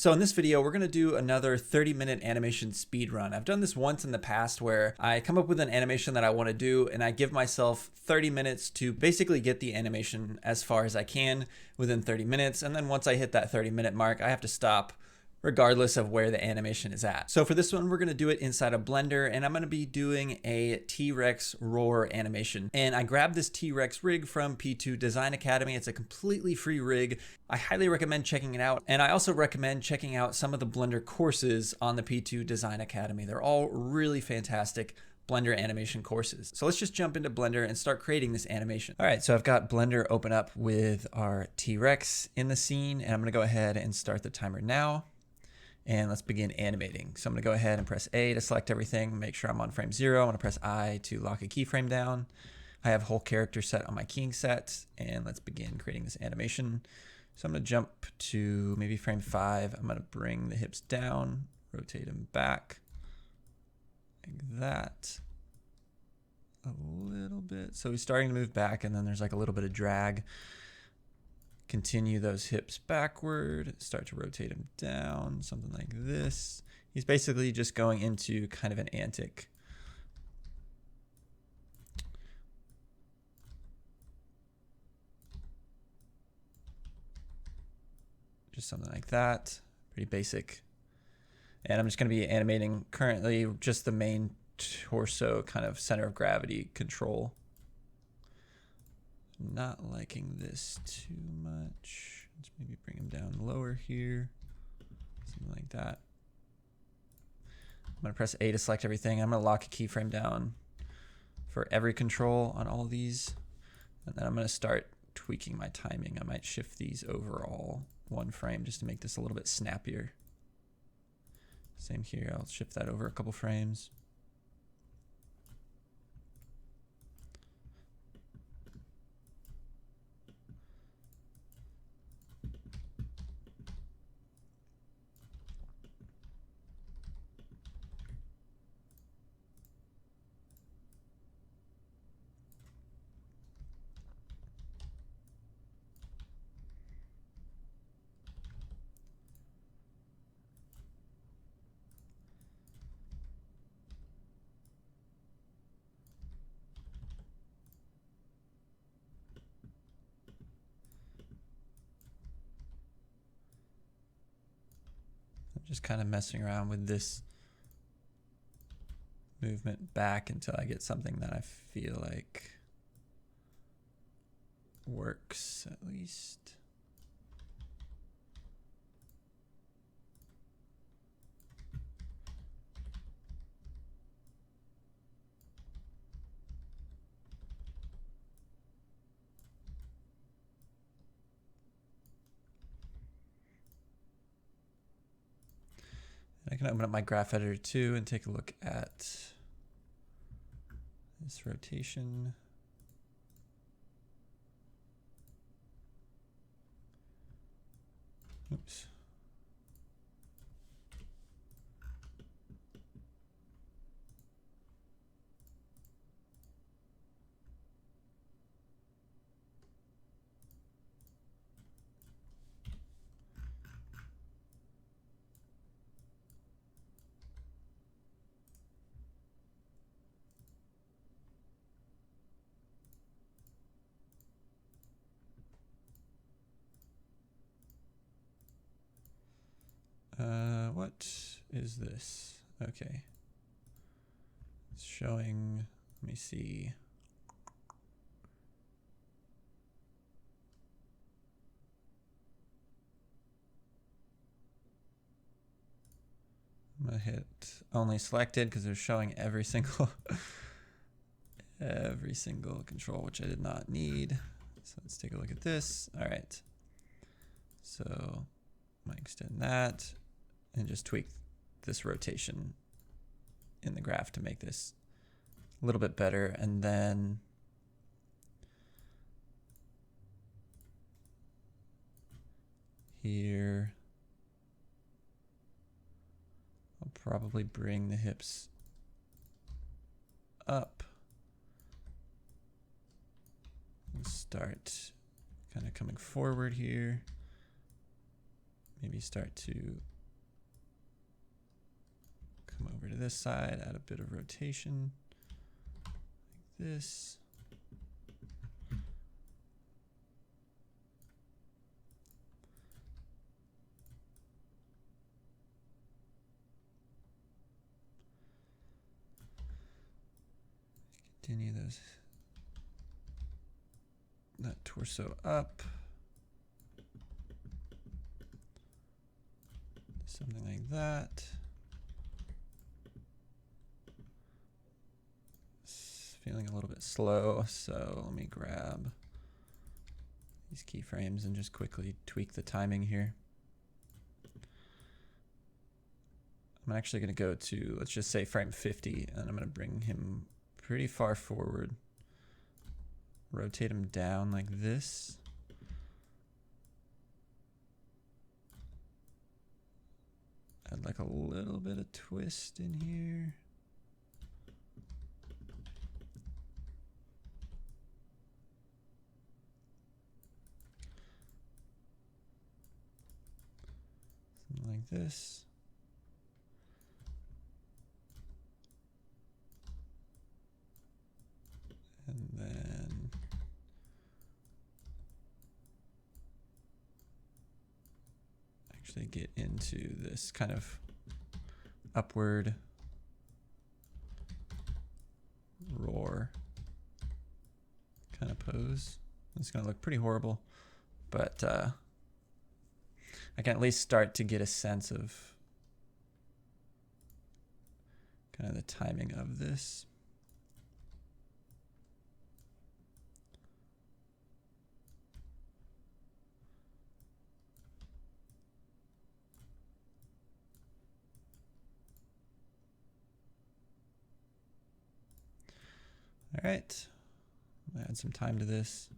So in this video, we're gonna do another 30-minute animation speed run. I've done this once in the past where I come up with an animation that I wanna do and I give myself 30 minutes to basically get the animation as far as I can within 30 minutes. And then once I hit that 30-minute mark, I have to stop regardless of where the animation is at. So for this one, we're gonna do it inside of Blender, and I'm gonna be doing a T-Rex roar animation. And I grabbed this T-Rex rig from P2 Design Academy. It's a completely free rig. I highly recommend checking it out. And I also recommend checking out some of the Blender courses on the P2 Design Academy. They're all really fantastic Blender animation courses. So let's just jump into Blender and start creating this animation. All right, so I've got Blender open up with our T-Rex in the scene, and I'm gonna go ahead and start the timer now. And let's begin animating. So I'm gonna go ahead and press A to select everything, make sure I'm on frame 0. I'm gonna press I to lock a keyframe down. I have whole character set on my keying set, and let's begin creating this animation. So I'm gonna jump to maybe frame 5. I'm gonna bring the hips down, rotate them back, like that. A little bit. So he's starting to move back, and then there's like a little bit of drag. Continue those hips backward, start to rotate him down, something like this. He's basically just going into kind of an antic. Just something like that, pretty basic. And I'm just gonna be animating currently just the main torso kind of center of gravity control. Not liking this too much. Let's maybe bring him down lower here. Something like that. I'm gonna press A to select everything. I'm gonna lock a keyframe down for every control on all of these. And then I'm gonna start tweaking my timing. I might shift these overall 1 frame just to make this a little bit snappier. Same here, I'll shift that over a couple frames. Just kind of messing around with this movement back until I get something that I feel like works at least. I can open up my graph editor too and take a look at this rotation. Oops. What is this? Okay. It's showing, let me see. I'm gonna hit only selected because they're showing every single control, which I did not need. So let's take a look at this. All right. So I'm gonna extend that and just tweak this rotation in the graph to make this a little bit better. And then here, I'll probably bring the hips up and start kind of coming forward here. Maybe start to Come over to this side, add a bit of rotation, like this. Continue that torso up. Something like that. It's feeling a little bit slow, so let me grab these keyframes and just quickly tweak the timing here. I'm actually going to go to, let's just say frame 50, and I'm going to bring him pretty far forward. Rotate him down like this. Add like a little bit of twist in here. Something like this. And then actually get into this kind of upward roar kind of pose. It's going to look pretty horrible, but I can at least start to get a sense of kind of the timing of this. All right, add some time to this.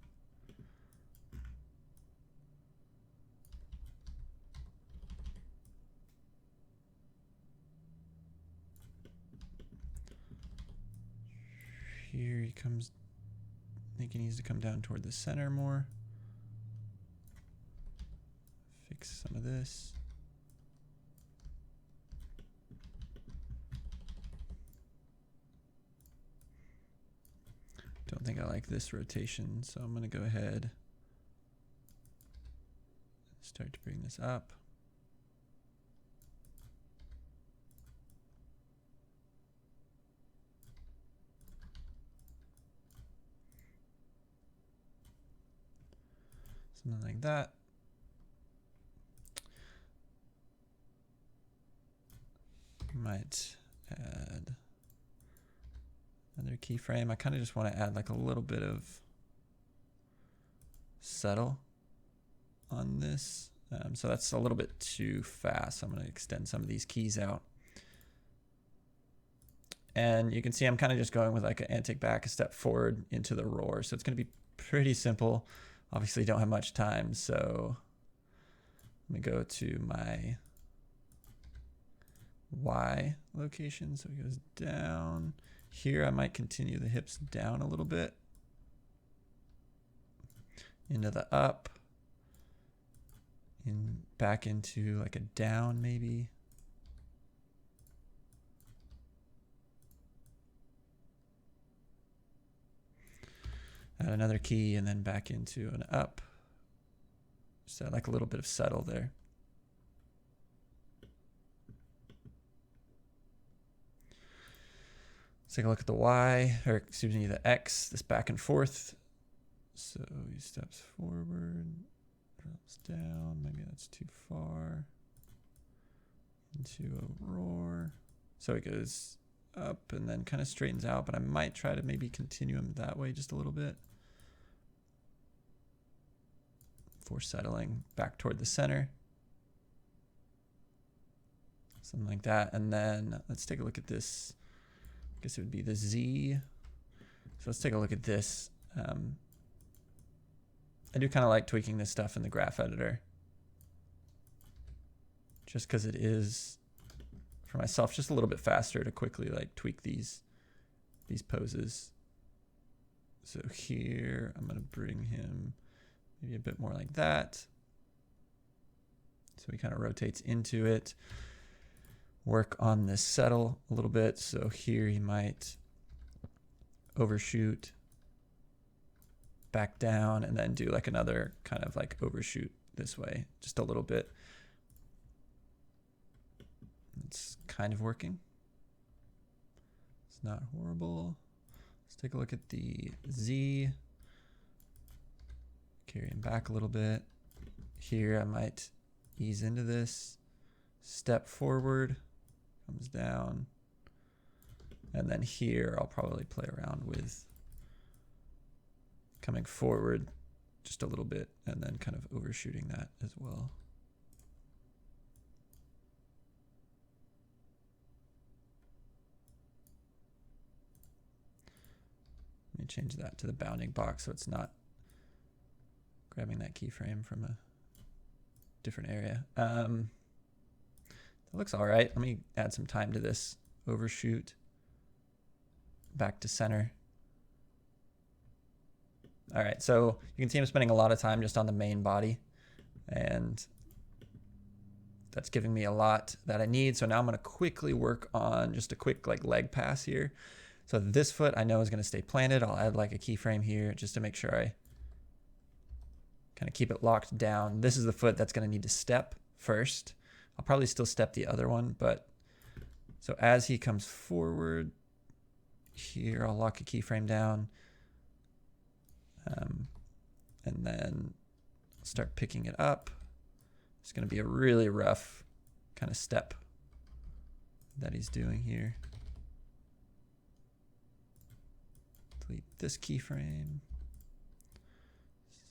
Here he comes, I think he needs to come down toward the center more. Fix some of this. Don't think I like this rotation, so I'm going to go ahead and start to bring this up. Something like that. Might add another keyframe. I kind of just want to add like a little bit of settle on this. So that's a little bit too fast. I'm going to extend some of these keys out. And you can see I'm kind of just going with like an take back a step forward into the roar. So it's going to be pretty simple. Obviously don't have much time, so let me go to my Y location. So it goes down. Here I might continue the hips down a little bit. Into the up. Back into like a down maybe. Add another key and then back into an up. Just add like a little bit of settle there. Let's take a look at the Y, or excuse me, the X, this back and forth. So he steps forward, drops down, maybe that's too far. Into a roar. So it goes up and then kind of straightens out, but I might try to maybe continue him that way just a little bit. Before settling back toward the center. Something like that. And then let's take a look at this. I guess it would be the Z. So let's take a look at this. I do kind of like tweaking this stuff in the graph editor. Just because it is, for myself, just a little bit faster to quickly like tweak these poses. So here, I'm going to bring him maybe a bit more like that. So he kind of rotates into it. work on this settle a little bit. So here he might overshoot, back down, and then do like another kind of like overshoot this way, just a little bit. It's kind of working. It's not horrible. Let's take a look at the Z. Carry him back a little bit. Here I might ease into this, step forward, comes down, and then here I'll probably play around with coming forward just a little bit and then kind of overshooting that as well. Let me change that to the bounding box so it's not grabbing that keyframe from a different area. That looks all right. Let me add some time to this. Overshoot, back to center. All right, so you can see I'm spending a lot of time just on the main body, and that's giving me a lot that I need. So now I'm gonna quickly work on just a quick like leg pass here. So this foot I know is gonna stay planted. I'll add like a keyframe here just to make sure I kind of keep it locked down. This is the foot that's gonna need to step first. I'll probably still step the other one, but so as he comes forward here, I'll lock a keyframe down. And then start picking it up. It's going to be a really rough kind of step that he's doing here. Delete this keyframe.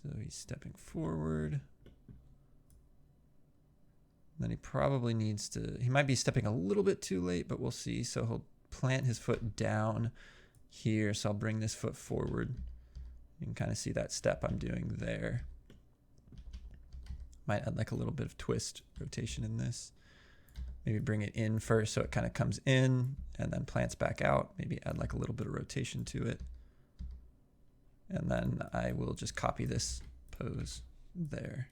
So he's stepping forward. Then he probably needs to, he might be stepping a little bit too late, but we'll see. So he'll plant his foot down here. So I'll bring this foot forward. You can kind of see that step I'm doing there. Might add like a little bit of twist rotation in this. Maybe bring it in first so it kind of comes in and then plants back out. Maybe add like a little bit of rotation to it. And then I will just copy this pose there.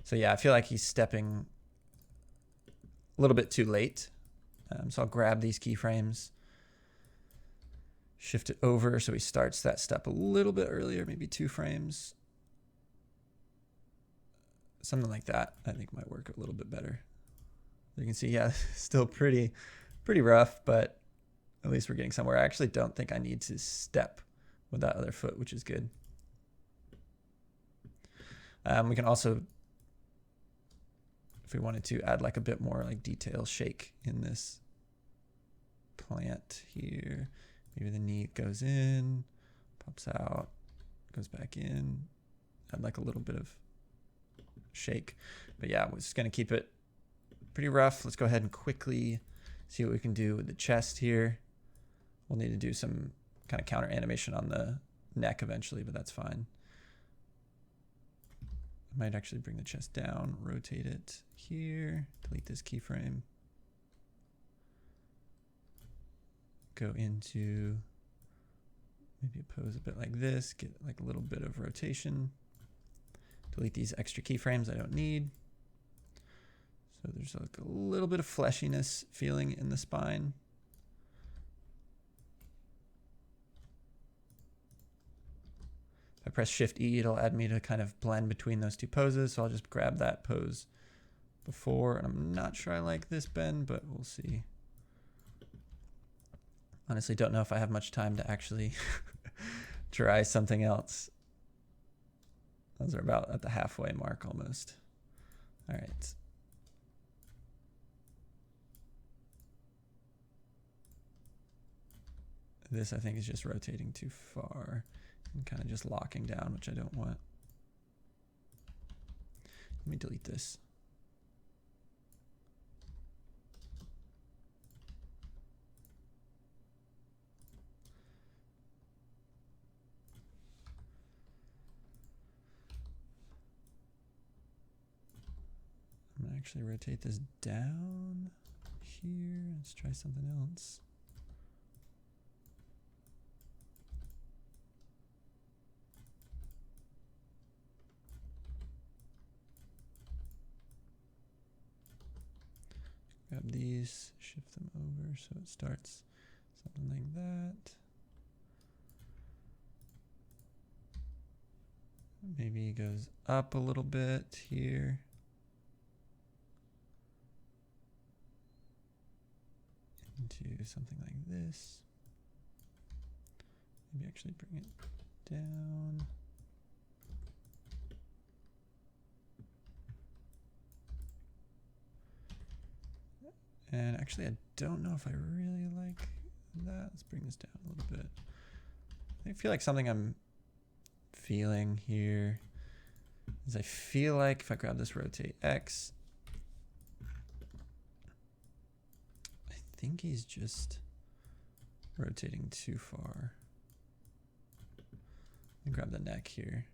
So yeah, I feel like he's stepping a little bit too late. So I'll grab these keyframes, shift it over so he starts that step a little bit earlier, maybe 2 frames. Something like that I think might work a little bit better. You can see, yeah, still pretty rough, but at least we're getting somewhere. I actually don't think I need to step with that other foot, which is good. We can also, if we wanted to, add like a bit more like detail shake in this plant here. Maybe the knee goes in, pops out, goes back in, add like a little bit of shake. But yeah, we're just gonna keep it pretty rough. Let's go ahead and quickly see what we can do with the chest here. We'll need to do some kind of counter animation on the neck eventually, but that's fine. I might actually bring the chest down, rotate it here, delete this keyframe. Go into maybe a pose a bit like this, get like a little bit of rotation. Delete these extra keyframes I don't need. So there's like a little bit of fleshiness feeling in the spine. If I press Shift E, it'll add me to kind of blend between those two poses. So I'll just grab that pose before, and I'm not sure I like this bend, but we'll see. Honestly, don't know if I have much time to actually try something else. Those are about at the halfway mark almost. All right. This, I think, is just rotating too far and kind of just locking down, which I don't want. Let me delete this. I'm gonna actually rotate this down here. Let's try something else. Go grab these, shift them over so it starts something like that. Maybe it goes up a little bit here. Into something like this. Maybe actually bring it down. And actually, I don't know if I really like that. Let's bring this down a little bit. I feel like something I'm feeling here is I feel like if I grab this rotate X, I think he's just rotating too far. And grab the neck here.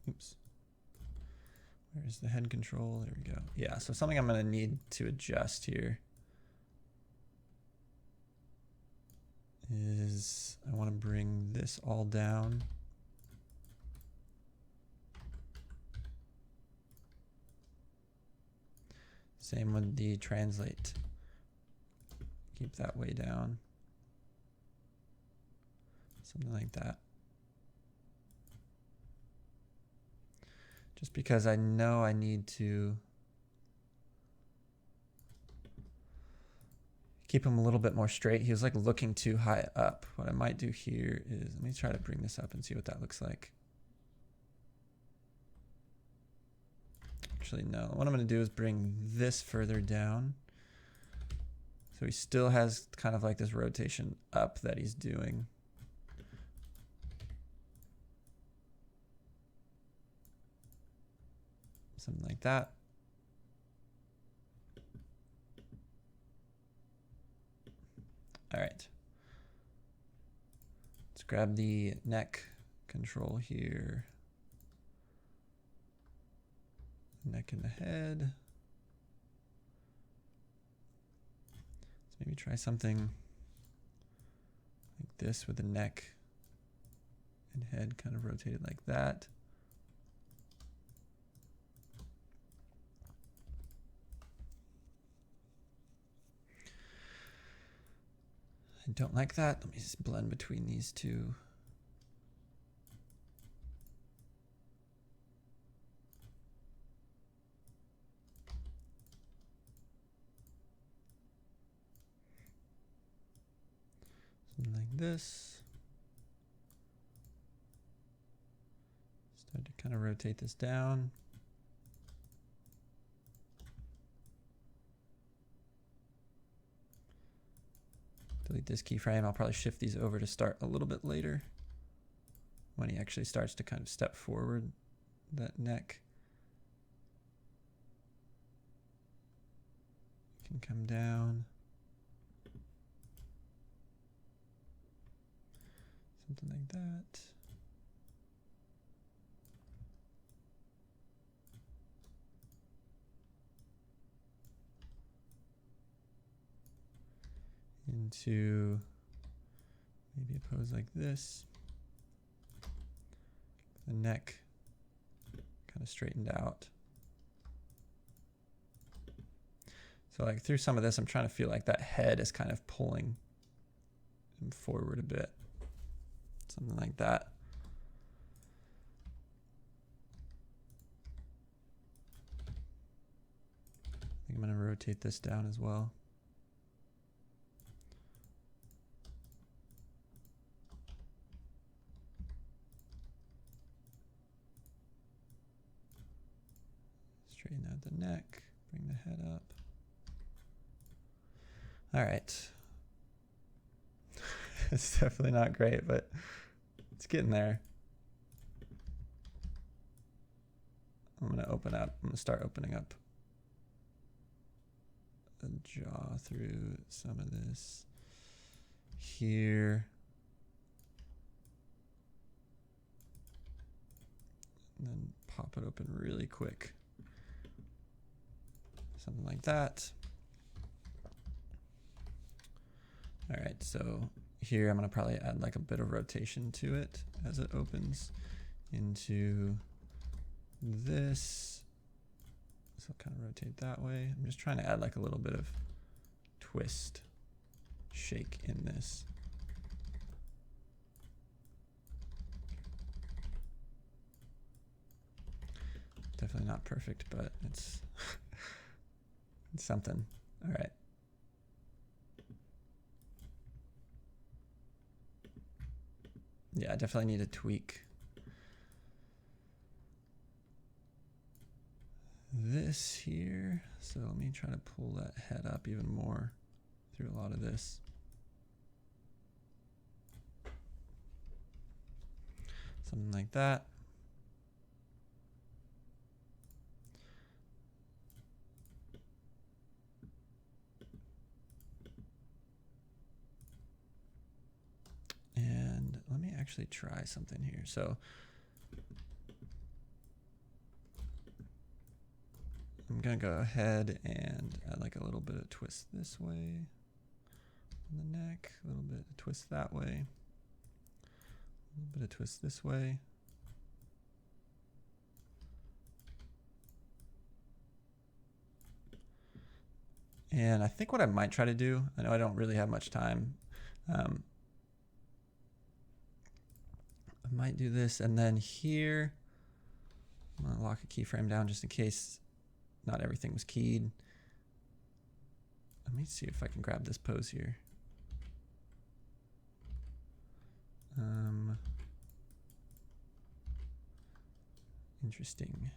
Oops. Where's the head control? There we go. Yeah, so something I'm going to need to adjust here is I want to bring this all down. Same with the translate. Keep that way down. Something like that. Just because I know I need to keep him a little bit more straight. He was like looking too high up. What I might do here is, let me try to bring this up and see what that looks like. Actually, no. What I'm going to do is bring this further down. So he still has kind of like this rotation up that he's doing. Something like that. All right. Let's grab the neck control here. Neck and the head. Let's maybe try something like this with the neck and head kind of rotated like that. I don't like that. Let me just blend between these two. Something like this. Start to kind of rotate this down. Delete this keyframe. I'll probably shift these over to start a little bit later when he actually starts to kind of step forward that neck. Can come down. Something like that. Into maybe a pose like this. The neck kind of straightened out. So like through some of this, I'm trying to feel like that head is kind of pulling him forward a bit. Something like that. I think I'm going to rotate this down as well. Straighten out the neck, bring the head up. All right. It's definitely not great, but it's getting there. I'm going to open up. I'm going to start opening up the jaw through some of this here. And then pop it open really quick. Something like that. All right, so here I'm going to probably add like a bit of rotation to it as it opens into this. So kind of rotate that way. I'm just trying to add like a little bit of twist, shake in this. Definitely not perfect, but it's, it's something. All right. Yeah, I definitely need to tweak this here. So let me try to pull that head up even more through a lot of this. Something like that. And let me actually try something here. So I'm gonna go ahead and add like a little bit of twist this way on the neck, a little bit of twist that way, a little bit of twist this way. And I think what I might try to do, I know I don't really have much time, I might do this, and then here, I'm gonna lock a keyframe down just in case not everything was keyed. Let me see if I can grab this pose here. Interesting.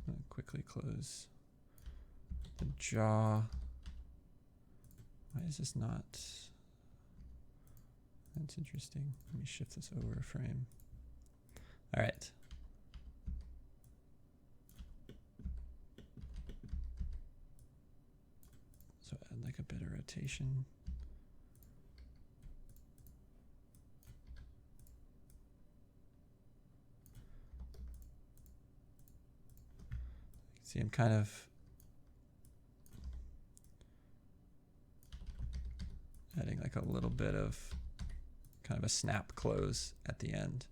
I'll quickly close the jaw. Why is this not? That's interesting. Let me shift this over a frame. All right. So add like a bit of rotation. See, I'm kind of adding like a little bit of kind of a snap close at the end.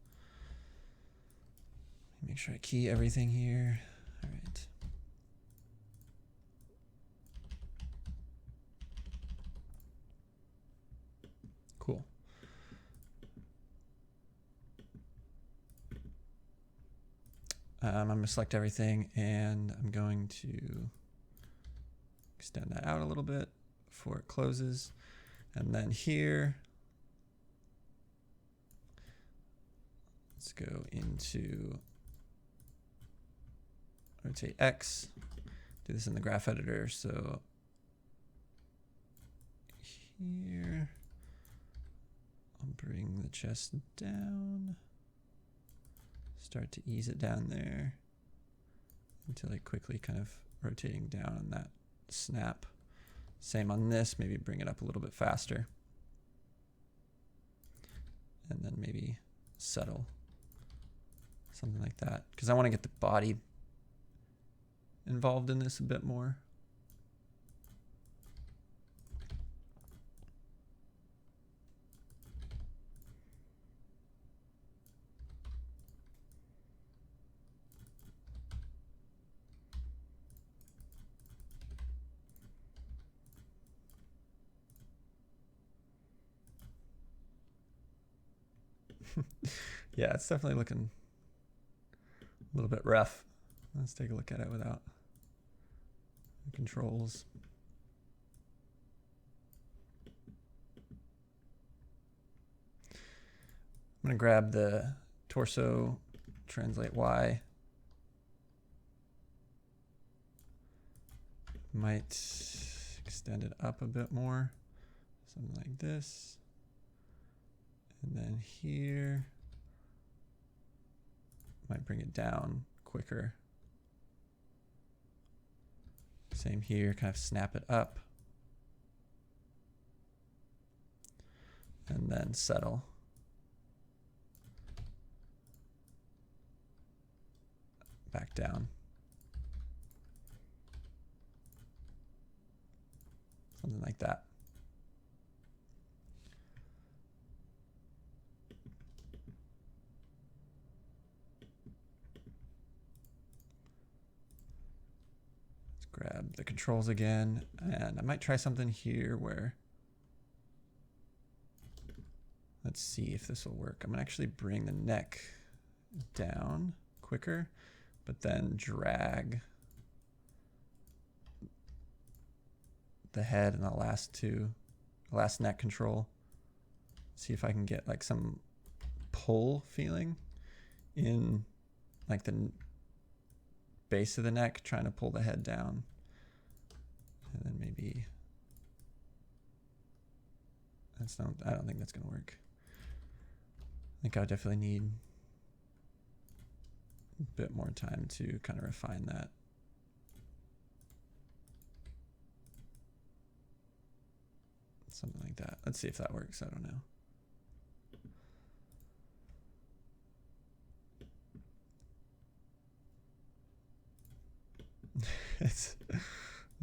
Make sure I key everything here. All right. Cool. I'm going to select everything and I'm going to extend that out a little bit before it closes. And then here, let's go into rotate X, do this in the graph editor. So here, I'll bring the chest down, start to ease it down there until I quickly kind of rotating down on that snap. Same on this, maybe bring it up a little bit faster. And then maybe settle, something like that. Because I want to get the body involved in this a bit more. Yeah, it's definitely looking a little bit rough. Let's take a look at it without the controls. I'm going to grab the torso, translate Y. Might extend it up a bit more, something like this. And then here, might bring it down quicker. Same here, kind of snap it up. And then settle. back down. Something like that. Let's grab the controls again, and I might try something here where, let's see if this will work. I'm gonna actually bring the neck down quicker, but then drag the head and the last neck control. See if I can get like some pull feeling in like the base of the neck, trying to pull the head down. And then maybe, I don't think that's gonna work. I think I definitely need a bit more time to kind of refine that. Something like that. Let's see if that works. I don't know. Let's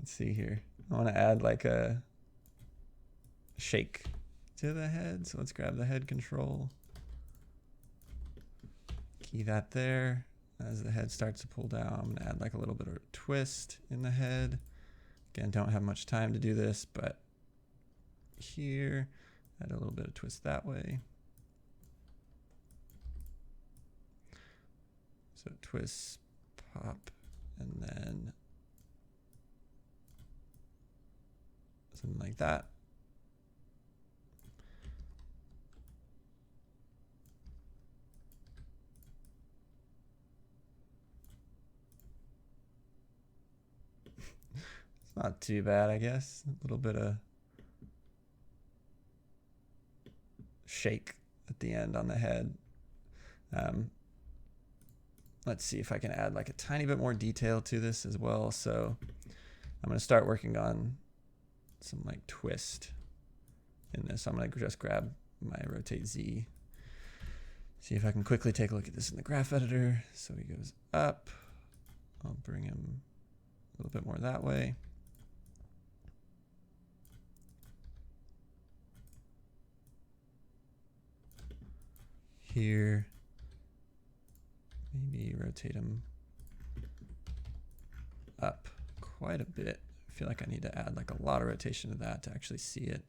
see here. I want to add like a shake to the head. So let's grab the head control. Key that there. As the head starts to pull down, I'm going to add like a little bit of a twist in the head. Again, don't have much time to do this, but here, add a little bit of twist that way. So twist, pop, and then something like that. It's not too bad, I guess. A little bit of shake at the end on the head. Let's see if I can add like a tiny bit more detail to this as well. So I'm going to start working on some like twist in this. I'm going to just grab my rotate Z. See if I can quickly take a look at this in the graph editor. So he goes up. I'll bring him a little bit more that way. Here, maybe rotate him up quite a bit. I feel like I need to add like a lot of rotation to that to actually see it.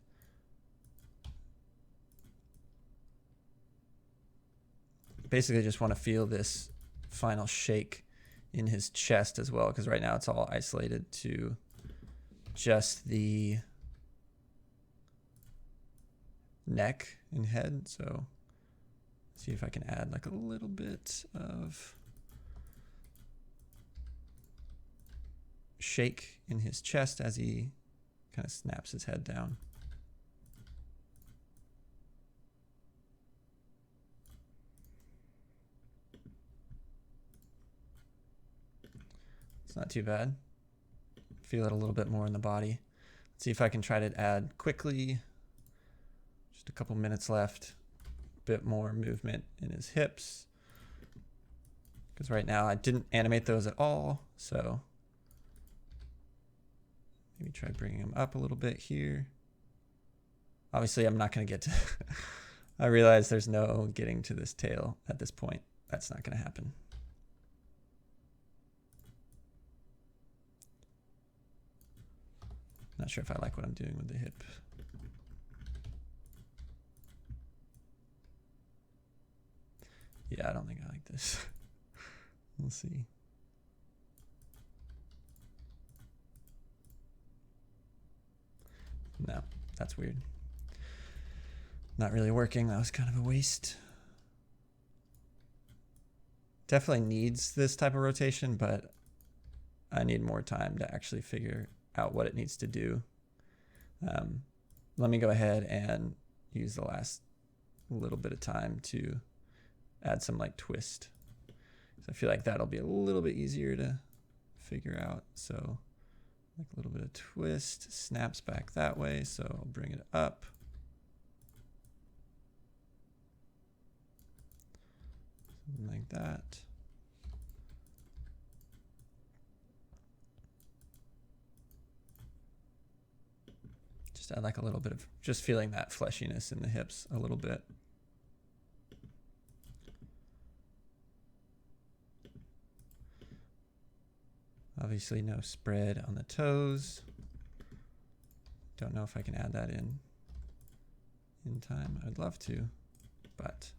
Basically just want to feel this final shake in his chest as well, because right now it's all isolated to just the neck and head. So see if I can add like a little bit of shake in his chest as he kind of snaps his head down. It's not too bad. Feel it a little bit more in the body. Let's see if I can try to add quickly. Just a couple minutes left. Bit more movement in his hips, because right now I didn't animate those at all. So maybe try bringing him up a little bit here. Obviously I'm not going to get to I realize there's no getting to this tail at this point. That's not going to happen. Not sure if I like what I'm doing with the hip. Yeah, I don't think I like this. We'll see. No, that's weird. Not really working. That was kind of a waste. Definitely needs this type of rotation, but I need more time to actually figure out what it needs to do. Let me go ahead and use the last little bit of time to add some like twist. So I feel like that'll be a little bit easier to figure out. So like a little bit of twist, snaps back that way. So I'll bring it up. Something like that. Just add like a little bit of, just feeling that fleshiness in the hips a little bit. Obviously no spread on the toes. Don't know if I can add that in time. I'd love to, but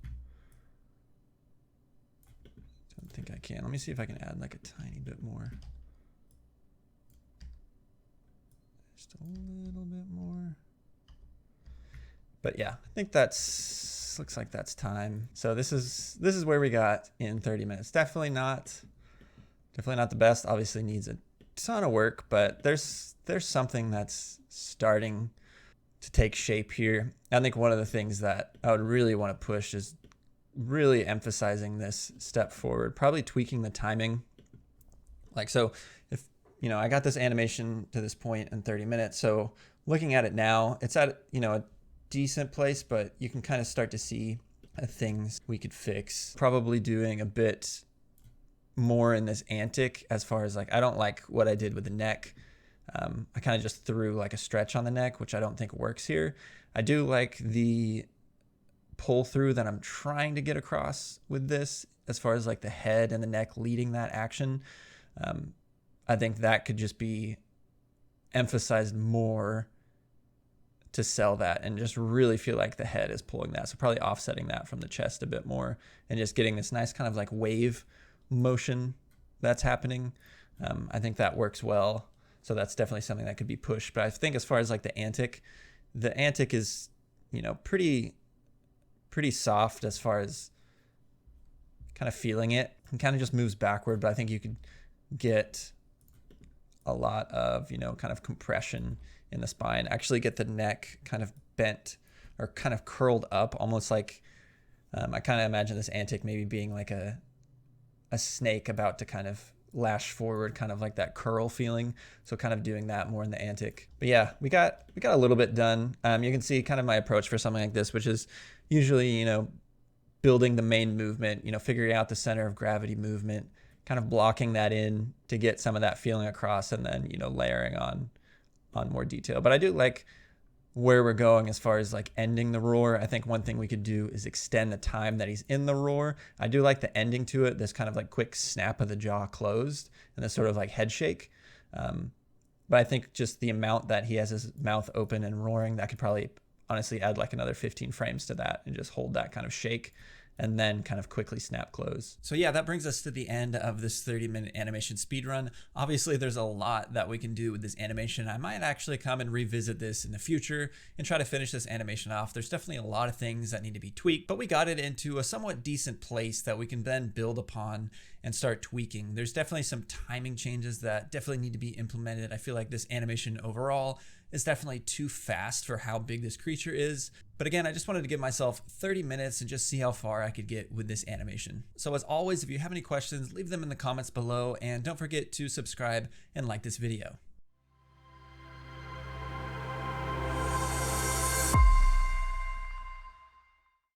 don't think I can. Let me see if I can add like a tiny bit more. Just a little bit more. But yeah, I think that's, looks like that's time. So this is where we got in 30 minutes. Definitely not the best. Obviously needs a ton of work, but there's something that's starting to take shape here. I think one of the things that I would really want to push is really emphasizing this step forward, probably tweaking the timing. Like, so if, you know, I got this animation to this point in 30 minutes. So looking at it now, it's at, you know, a decent place, but you can kind of start to see things we could fix. Probably doing a bit more in this antic as far as like, I don't like what I did with the neck. I kind of just threw like a stretch on the neck, which I don't think works here. I do like the pull through that I'm trying to get across with this as far as like the head and the neck leading that action. I think that could just be emphasized more to sell that and just really feel like the head is pulling that. So probably offsetting that from the chest a bit more and just getting this nice kind of like wave motion that's happening. I think that works well. So that's definitely something that could be pushed. But I think as far as like the antic is, you know, pretty soft as far as kind of feeling it, and kind of just moves backward. But I think you could get a lot of, you know, kind of compression in the spine, actually get the neck kind of bent or kind of curled up, almost like, I kind of imagine this antic maybe being like a snake about to kind of lash forward, kind of like that curl feeling. So kind of doing that more in the antic. But yeah, we got a little bit done. You can see kind of my approach for something like this, which is usually, you know, building the main movement, you know, figuring out the center of gravity movement, kind of blocking that in to get some of that feeling across, and then, you know, layering on more detail. But I do like where we're going as far as like ending the roar. I think one thing we could do is extend the time that he's in the roar. I do like the ending to it, this kind of like quick snap of the jaw closed and this sort of like head shake. But I think just the amount that he has his mouth open and roaring, that could probably honestly add like another 15 frames to that and just hold that kind of shake and then kind of quickly snap close. So yeah, that brings us to the end of this 30-minute animation speedrun. Obviously, there's a lot that we can do with this animation. I might actually come and revisit this in the future and try to finish this animation off. There's definitely a lot of things that need to be tweaked, but we got it into a somewhat decent place that we can then build upon and start tweaking. There's definitely some timing changes that definitely need to be implemented. I feel like this animation overall is definitely too fast for how big this creature is. But again, I just wanted to give myself 30 minutes and just see how far I could get with this animation. So as always, if you have any questions, leave them in the comments below, and don't forget to subscribe and like this video.